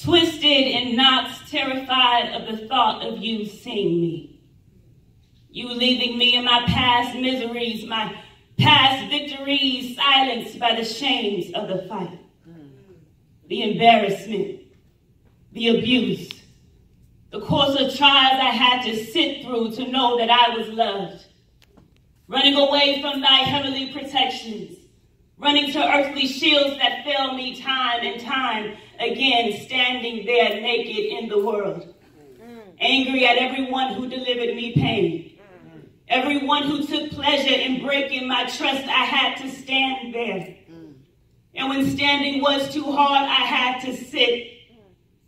twisted in knots, terrified of the thought of you seeing me. You leaving me in my past miseries, my past victories, silenced by the shames of the fight, the embarrassment, the abuse, the course of trials I had to sit through to know that I was loved. Running away from thy heavenly protections, running to earthly shields that fail me time and time again, standing there naked in the world. Angry at everyone who delivered me pain. Everyone who took pleasure in breaking my trust, I had to stand there. And when standing was too hard, I had to sit.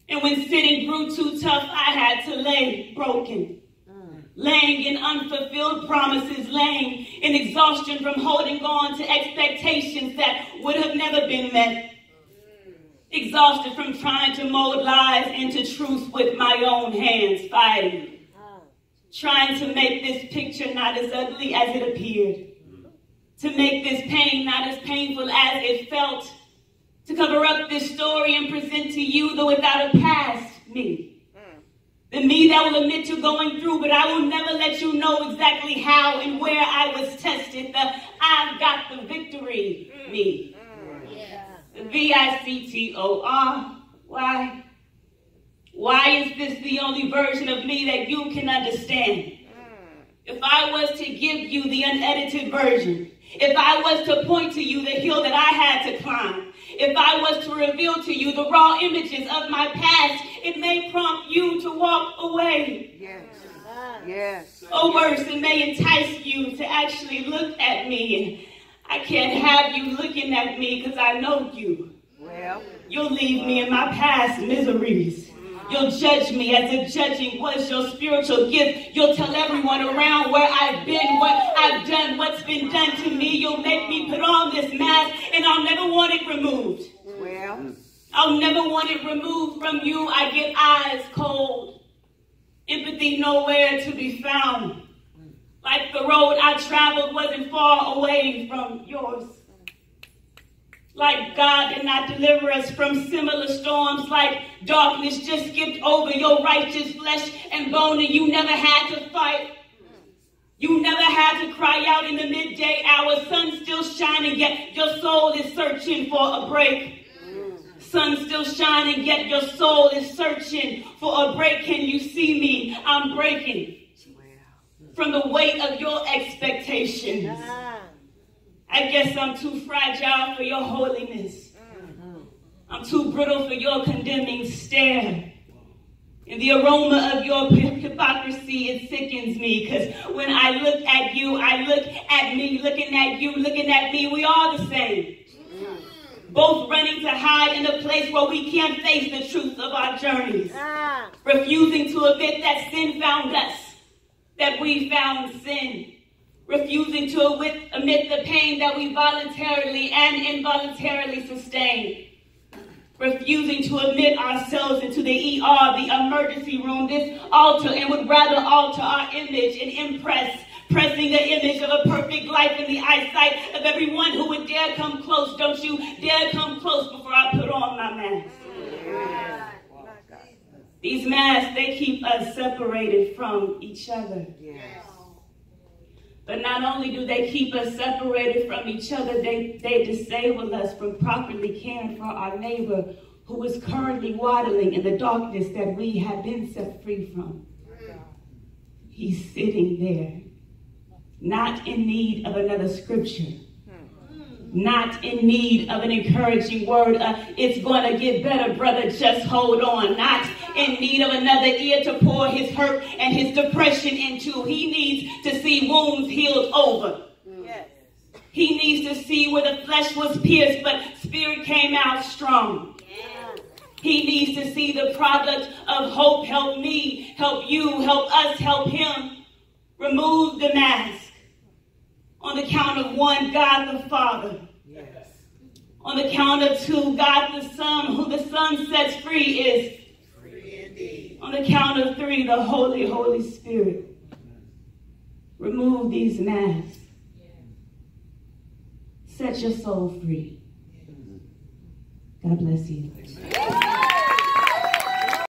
And when sitting grew too tough, I had to lay broken. Laying in unfulfilled promises, laying in exhaustion from holding on to expectations that would have never been met. Exhausted from trying to mold lies into truth with my own hands, fighting. Trying to make this picture not as ugly as it appeared. To make this pain not as painful as it felt. To cover up this story and present to you the without a past me. The me that will admit to going through, but I will never let you know exactly how and where I was tested. The I've got the victory me. The VICTOR. Why? Why is this the only version of me that you can understand? If I was to give you the unedited version, if I was to point to you the hill that I had to climb, if I was to reveal to you the raw images of my past, it may prompt you to walk away. Yes. Yes. Or worse, it may entice you to actually look at me. And I can't have you looking at me because I know you. Well, you'll leave me in my past miseries. You'll judge me as if judging was your spiritual gift. You'll tell everyone around where I've been, what I've done, what's been done to me. You'll make me put on this mask, and I'll never want it removed. well, I'll never want it removed from you. I get eyes cold. Empathy nowhere to be found. Like the road I traveled wasn't far away from yours. Like God did not deliver us from similar storms, like darkness just skipped over your righteous flesh and bone, and you never had to fight. You never had to cry out in the midday hour. Sun still shining, yet your soul is searching for a break. Sun still shining, yet your soul is searching for a break. Can you see me? I'm breaking from the weight of your expectations. I guess I'm too fragile for your holiness. I'm too brittle for your condemning stare. And the aroma of your hypocrisy, it sickens me. Because when I look at you, I look at me, looking at you, looking at me. We are the same. Both running to hide in a place where we can't face the truth of our journeys. Refusing to admit that sin found us, that we found sin. Refusing to admit the pain that we voluntarily and involuntarily sustain. Refusing to admit ourselves into the ER, the emergency room, this altar, and would rather alter our image and impress, pressing the image of a perfect life in the eyesight of everyone who would dare come close. Don't you dare come close before I put on my mask. These masks, they keep us separated from each other. But not only do they keep us separated from each other, they disable us from properly caring for our neighbor who is currently waddling in the darkness that we have been set free from. He's sitting there, not in need of another scripture, not in need of an encouraging word. It's going to get better, brother, just hold on. Not in need of another ear to pour his hurt and his depression into. He needs to see wounds healed over. Yes. He needs to see where the flesh was pierced, but spirit came out strong. Yeah. He needs to see the product of hope. Help me, help you, help us, help him. Remove the mask. On the count of one, God the Father. Yes. On the count of two, God the Son, who the Son sets free is free indeed. On the count of three, the Holy, Holy Spirit. Remove these masks. Set your soul free. God bless you.